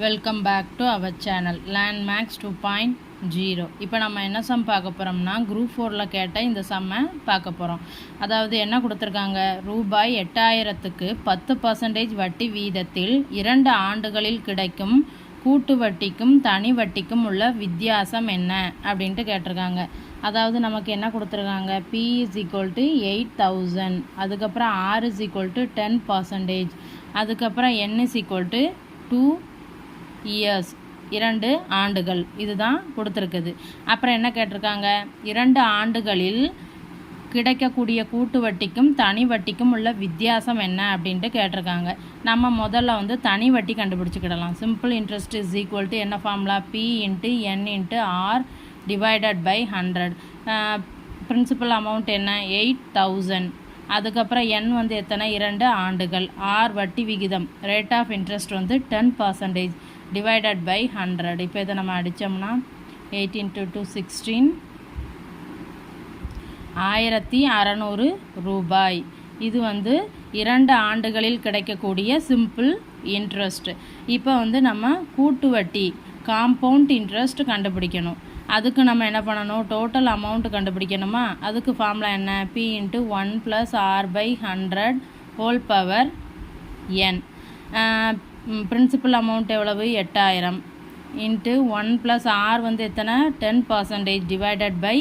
Welcome back to our channel landmax 2.0. இப்போ நம்ம என்ன சம் பார்க்க போகிறோம்னா குரூப் 4ல் கேட்ட இந்த சம்மை பார்க்க போகிறோம். அதாவது என்ன கொடுத்துருக்காங்க, ரூபாய் 8000க்கு 10% வட்டி வீதத்தில் 2 ஆண்டுகளில் கிடைக்கும் கூட்டு வட்டிக்கும் தனி வட்டிக்கும் உள்ள வித்தியாசம் என்ன அப்படின்ட்டு கேட்டிருக்காங்க. அதாவது நமக்கு என்ன கொடுத்துருக்காங்க, P is equal to 8000, அதுக்கப்புறம் R is equal to 10%, அதுக்கப்புறம் N is equal to 2 years 2 ஆண்டுகள் இதுதான் கொடுத்துருக்குது. அப்புறம் என்ன கேட்டிருக்காங்க, 2 ஆண்டுகளில் கிடைக்கக்கூடிய கூட்டு வட்டிக்கும் தனி வட்டிக்கும் உள்ள வித்தியாசம் என்ன அப்படின்ட்டு கேட்டிருக்காங்க. நம்ம முதல்ல வந்து தனி வட்டி கண்டுபிடிச்சிக்கிடலாம். Simple interest is equal to என்ன formula, P into N into R divided by 100. Principal amount என்ன, 8000. அதுக்கப்புறம் N வந்து எத்தனை, 2 ஆண்டுகள். R வட்டி விகிதம், ரேட் ஆஃப் இன்ட்ரெஸ்ட் வந்து 10% டிவைடட் பை 100. இப்போ இதை நம்ம அடித்தோம்னா 8 × 2 16, 1600 ரூபாய். இது வந்து 2 ஆண்டுகளில் கிடைக்கக்கூடிய சிம்பிள் இன்ட்ரெஸ்ட். இப்போ வந்து நம்ம கூட்டு வட்டி காம்பவுண்ட் இன்ட்ரெஸ்ட் கண்டுபிடிக்கணும். அதுக்கு நம்ம என்ன பண்ணணும், டோட்டல் அமௌண்ட் கண்டுபிடிக்கணுமா. அதுக்கு ஃபார்முலா என்ன, P into 1 + R by 100 whole power N. Principal amount எவ்வளவு, 8000 இன்ட்டு 1 + R வந்து எத்தனை, 10% டிவைடட் பை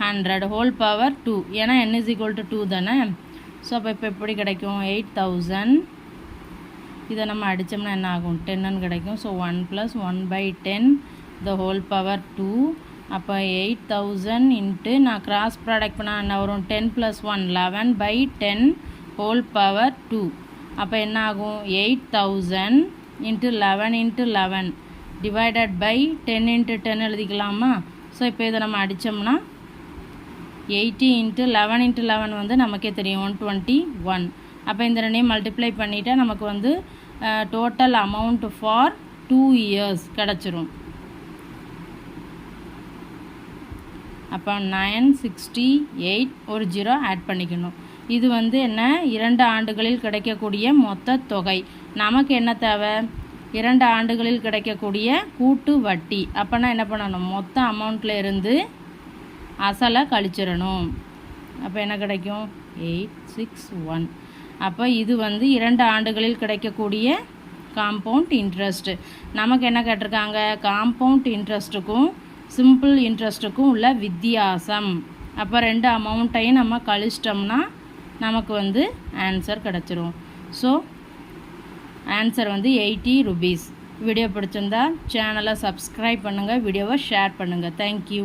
100 ஹோல் பவர் 2. ஏன்னா N is equal to 2 தானே. ஸோ அப்போ இப்போ எப்படி கிடைக்கும், 8000 இதை நம்ம அடித்தோம்னா என்ன ஆகும், 10ன்னு கிடைக்கும். So 1 + 1 by 10 the whole power 2. அப்போ 8000 இன்ட்டு நான் கிராஸ் ப்ராடக்ட் பண்ணால் என்ன வரும், 10 + 1 11 பை 10 ஹோல் பவர் 2. அப்போ என்ன ஆகும், 8000 into 11 into 11 divided by 10 into 10 எழுதிக்கலாமா. ஸோ இப்போ இதை நம்ம அடித்தோம்னா 80 இன்ட்டு 11 இன்ட்டு 11 வந்து நமக்கே தெரியும் 121. அப்போ இந்த ரெண்டையும் மல்டிப்ளை பண்ணிவிட்டால் நமக்கு வந்து டோட்டல் அமௌண்ட் ஃபார் 2 இயர்ஸ் கிடச்சிரும். அப்போ 968 ஒரு 0 ஆட் பண்ணிக்கணும். இது வந்து என்ன, 2 ஆண்டுகளில் கிடைக்கக்கூடிய மொத்த தொகை. நமக்கு என்ன தேவை, 2 ஆண்டுகளில் கிடைக்கக்கூடிய கூட்டு வட்டி. அப்போனா என்ன பண்ணணும், மொத்த அமௌண்ட்டில் இருந்து அசலை கழிச்சிடணும். அப்போ என்ன கிடைக்கும், 861. அப்போ இது வந்து 2 ஆண்டுகளில் கிடைக்கக்கூடிய காம்பவுண்ட் இன்ட்ரெஸ்ட். நமக்கு என்ன கேட்டிருக்காங்க, காம்பவுண்ட் இன்ட்ரெஸ்ட்டுக்கும் சிம்பிள் இன்ட்ரெஸ்ட்டுக்கும் உள்ள வித்தியாசம். அப்போ 2 அமௌண்ட்டையும் நம்ம கழிச்சிட்டோம்னா நமக்கு வந்து ஆன்சர் கிடச்சிரும். ஸோ ஆன்சர் வந்து 80 rupees. வீடியோ பிடிச்சிருந்தா சேனலை சப்ஸ்கிரைப் பண்ணுங்கள், வீடியோவை ஷேர் பண்ணுங்கள். தேங்க்யூ.